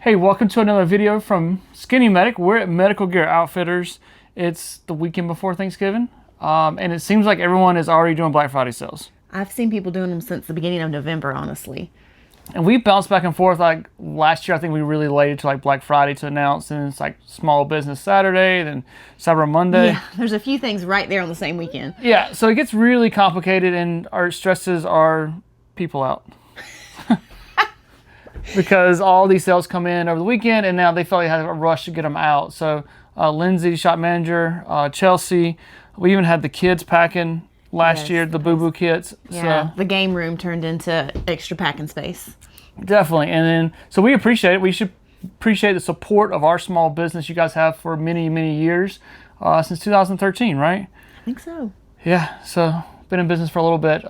Hey, welcome to another video from Skinny Medic. We're at Medical Gear Outfitters. It's the weekend before Thanksgiving, and it seems like everyone is already doing Black Friday sales. I've seen people doing them since the beginning of November, honestly. And we bounced back and forth. Like last year, I think we really waited to like Black Friday to announce, and it's like Small Business Saturday, then Cyber Monday. Yeah, there's a few things right there on the same weekend. Yeah, so it gets really complicated, and our stresses our people out. Because all these sales come in over the weekend, and now they felt like they had a rush to get them out. So Lindsay, shop manager, Chelsea, we even had the kids packing last year, the boo-boo kits. Yeah, so, the game room turned into extra packing space. Definitely. And then, so we appreciate it. We should appreciate the support of our small business you guys have for many, many years, since 2013, right? I think so. Yeah, so been in business for a little bit.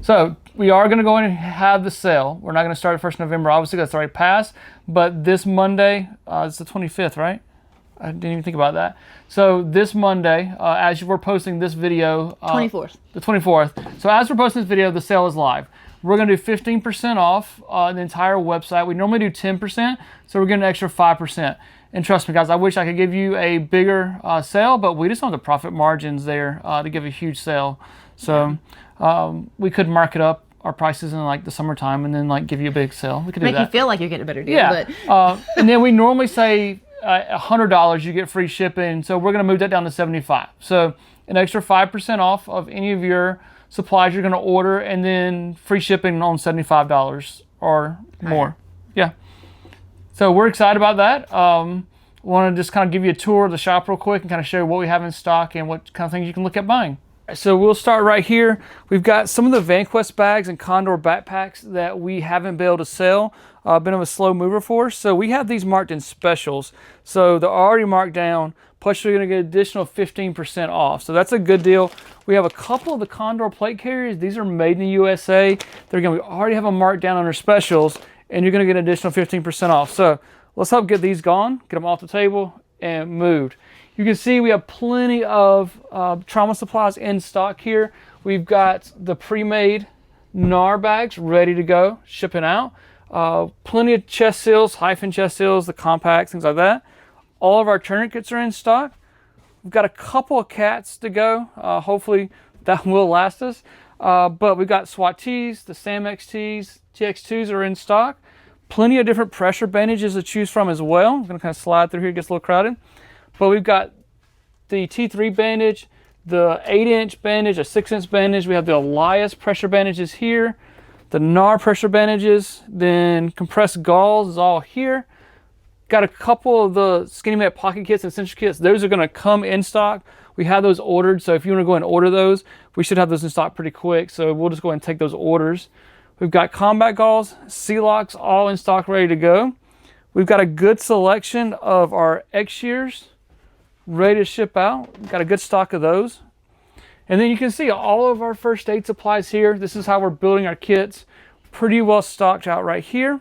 So we are going to go in and have the sale. We're not going to start at 1st November. Obviously, that's already passed. But this Monday, it's the 25th, right? I didn't even think about that. So this Monday, as we're posting this video... 24th. The 24th. So as we're posting this video, the sale is live. We're going to do 15% off the entire website. We normally do 10%, so we're getting an extra 5%. And trust me, guys, I wish I could give you a bigger sale, but we just don't have the profit margins there to give a huge sale. So we could mark it up our prices in like the summertime and then like give you a big sale. We could do Make that. you feel like you're getting a better deal. Yeah. But And then we normally say $100 you get free shipping. So we're going to move that down to $75. So an extra 5% off of any of your supplies you're going to order, and then free shipping on $75 or more. Right. Yeah. So we're excited about that. Want to just kind of give you a tour of the shop real quick and kind of show you what we have in stock and what kind of things you can look at buying. So we'll start right here. We've got some of the Vanquest bags and Condor backpacks that we haven't been able to sell. Been of a slow mover for us. So we have these marked in specials. So they're already marked down, plus you're going to get additional 15% off. So that's a good deal. We have a couple of the Condor plate carriers. These are made in the USA. We already have them marked down on their specials, and you're going to get an additional 15% off. So let's help get these gone, get them off the table, and moved. You can see we have plenty of trauma supplies in stock here. We've got the pre-made NAR bags ready to go, shipping out. Plenty of chest seals, hyphen chest seals, the compacts, things like that. All of our tourniquets are in stock. We've got a couple of cats to go. Hopefully that will last us. But we've got SWAT tees, the SAM XTs, TX2s are in stock. Plenty of different pressure bandages to choose from as well. I'm going to kind of slide through here, it gets a little crowded. But we've got the T3 bandage, the 8-inch bandage, a 6-inch bandage. We have the Elias pressure bandages here, the NAR pressure bandages, then compressed gauze is all here. Got a couple of the Skinny Medic pocket kits and essential kits. Those are going to come in stock. We have those ordered, so if you want to go and order those, we should have those in stock pretty quick. So we'll just go ahead and take those orders. We've got combat gauze, C-locks, all in stock, ready to go. We've got a good selection of our X-shears ready to ship out. We've got a good stock of those. And then you can see all of our first aid supplies here. This is how we're building our kits. Pretty well stocked out right here.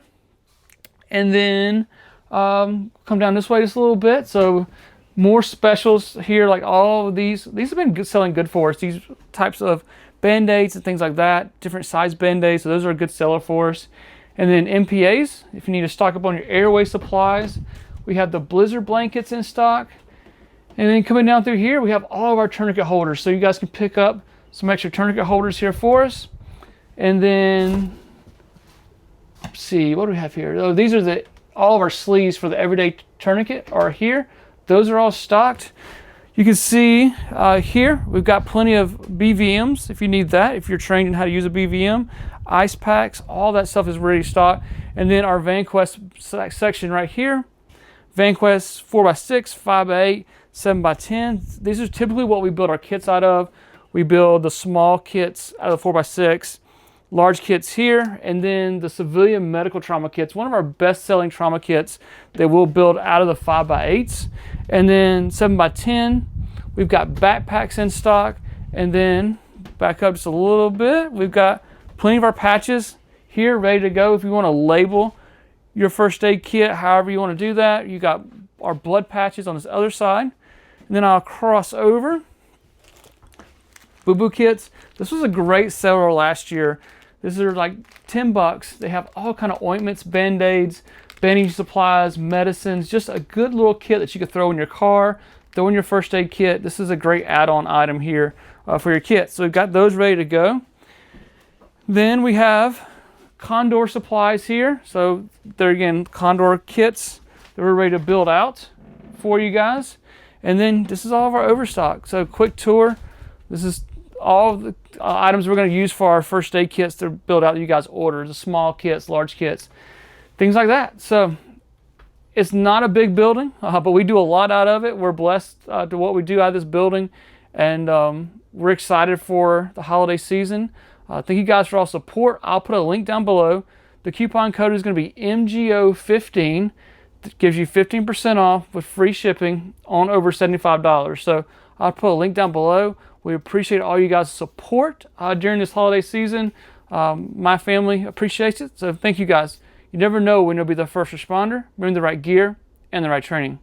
And then come down this way just a little bit. So more specials here, like all of these. These have been selling good for us. These types of Band-Aids and things like that. Different size Band-Aids. So those are a good seller for us. And then MPAs, if you need to stock up on your airway supplies. We have the blizzard blankets in stock. And then coming down through here, we have all of our tourniquet holders. So you guys can pick up some extra tourniquet holders here for us. And then, let's see, what do we have here? Oh, these are all of our sleeves for the everyday tourniquet are here. Those are all stocked. You can see here, we've got plenty of BVMs if you need that, if you're trained in how to use a BVM. Ice packs, all that stuff is ready stocked. And then our Vanquest section right here. Vanquest 4x6, 5x8, 7x10. These are typically what we build our kits out of. We build the small kits out of the 4x6, large kits here, and then the civilian medical trauma kits. One of our best-selling trauma kits that we'll build out of the 5x8s. And then 7x10, we've got backpacks in stock. And then back up just a little bit, we've got plenty of our patches here ready to go if you want to label your first aid kit, however you want to do that. You got our blood patches on this other side. And then I'll cross over. Boo-boo kits. This was a great seller last year. These are like $10. They have all kind of ointments, Band-Aids, bandage supplies, medicines, just a good little kit that you could throw in your car, throw in your first aid kit. This is a great add-on item here for your kit. So we've got those ready to go. Then we have Condor supplies here. So they're, again, Condor kits that we're ready to build out for you guys. And then this is all of our overstock. So quick tour. This is all the items we're going to use for our first aid kits to build out that you guys order. The small kits, large kits, things like that. So it's not a big building, but we do a lot out of it. We're blessed to what we do out of this building. And we're excited for the holiday season. Thank you guys for all support. I'll put a link down below. The coupon code is going to be MGO15. That gives you 15% off with free shipping on over $75. So I'll put a link down below. We appreciate all you guys' support during this holiday season. My family appreciates it. So thank you guys. You never know when you'll be the first responder, bring the right gear and the right training.